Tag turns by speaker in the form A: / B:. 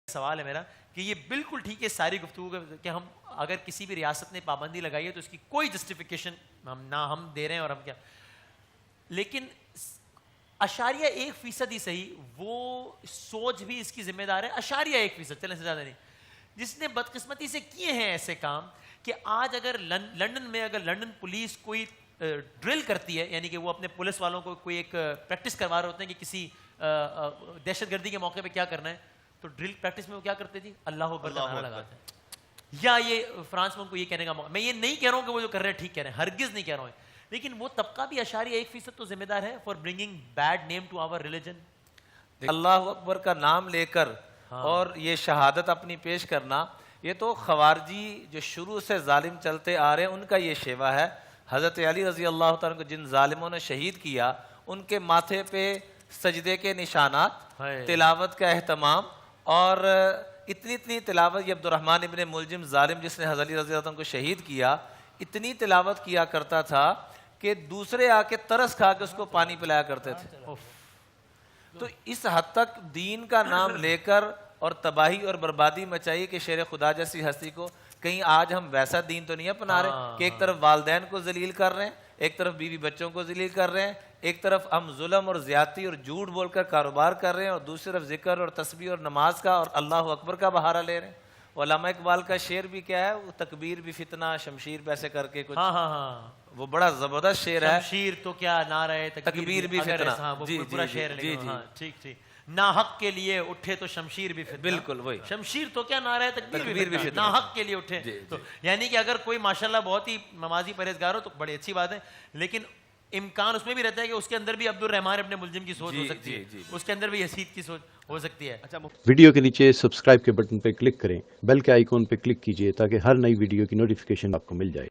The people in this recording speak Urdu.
A: سوال ہے میرا کہ یہ بالکل ٹھیک ہے ساری گفتگو کہ ہم اگر کسی بھی ریاست نے پابندی لگائی ہے تو اس کی کوئی جسٹیفیکیشن ہم دے رہے ہیں اور ہم کیا، لیکن 0.1% ہی صحیح وہ سوچ بھی اس کی ذمہ دار ہے. 0.1% چلیں سے زیادہ نہیں. جس نے بدقسمتی سے کیے ہیں ایسے کام کہ آج اگر لندن میں اگر لندن پولیس کوئی ڈرل کرتی ہے، یعنی کہ وہ اپنے پولیس والوں کو کوئی ایک پریکٹس کروا رہے ہوتے ہیں کہ کسی دہشت گردی کے موقع پہ کیا کرنا ہے، تو ڈرل پریکٹس میں وہ کیا کرتے تھی؟ اللہ اکبر کا نعرہ لگاتے ہیں. یا یہ فرانس میں ان کو یہ کہنے کا موقع، میں یہ نہیں کہہ رہا ہوں کہ وہ جو کر رہے ہیں ٹھیک کہہ رہے ہیں، ہرگز نہیں کہہ رہا ہوں، لیکن وہ طبقہ بھی 0.1% تو ذمہ دار ہے for bringing bad name to our religion.
B: Allah اکبر کا نام لے کر اور یہ شہادت اپنی پیش کرنا، یہ تو خوارجی جو شروع سے ظالم چلتے آ رہے ہیں ان کا یہ شیوا ہے. حضرت علی رضی اللہ تعالیٰ کو جن ظالموں نے شہید کیا ان کے ماتھے پہ سجدے کے نشانات، تلاوت کا اہتمام، اور اتنی تلاوت. یہ عبد الرحمن ابن ملجم ظالم جس نے حضرت علی رضی اللہ عنہ کو شہید کیا، اتنی تلاوت کیا کرتا تھا کہ دوسرے آ کے ترس کھا کے اس کو پانی پلایا کرتے تھے. تو اس حد تک دین کا نام لے کر اور تباہی اور بربادی مچائی کہ شیر خدا جیسی ہستی کو. کہیں آج ہم ویسا دین تو نہیں اپنا رہے کہ ایک طرف والدین کو ذلیل کر رہے ہیں، ایک طرف بیوی بچوں کو ذلیل کر رہے ہیں، ایک طرف ہم ظلم اور زیادتی اور جھوٹ بول کر کاروبار کر رہے ہیں، اور دوسری طرف ذکر اور تسبیح اور نماز کا اور اللہ اکبر کا بہارا لے رہے ہیں. علامہ اقبال کا شعر بھی کیا ہے، وہ تکبیر بھی فتنہ شمشیر پیسے کر کے کچھ، وہ بڑا زبردست شعر ہے.
A: شمشیر تو کیا نعرہ ہے
B: تکبیر بھی فتنہ.
A: پورا شعر ہے. ٹھیک ٹھیک. نا حق کے لیے اٹھے تو شمشیر بھی فتنہ.
B: بالکل وہی.
A: شمشیر تو کیا نعرہ ہے، تکبیر بھی فتنہ. نا حق کے لیے اٹھے تو یعنی کہ اگر کوئی ماشاءاللہ بہت ہی نمازی پرہیزگار ہو تو بڑی اچھی بات ہے، لیکن امکان اس میں بھی رہتا ہے کہ اس کے اندر بھی عبد الرحمن ابن ملجم کی سوچ ہو سکتی ہے، اس کے اندر بھی یزید کی سوچ ہو سکتی ہے.
C: ویڈیو کے نیچے سبسکرائب کے بٹن پہ کلک کریں، بیل کے آئیکن پہ کلک کیجئے تاکہ ہر نئی ویڈیو کی نوٹیفیکیشن آپ کو مل جائے.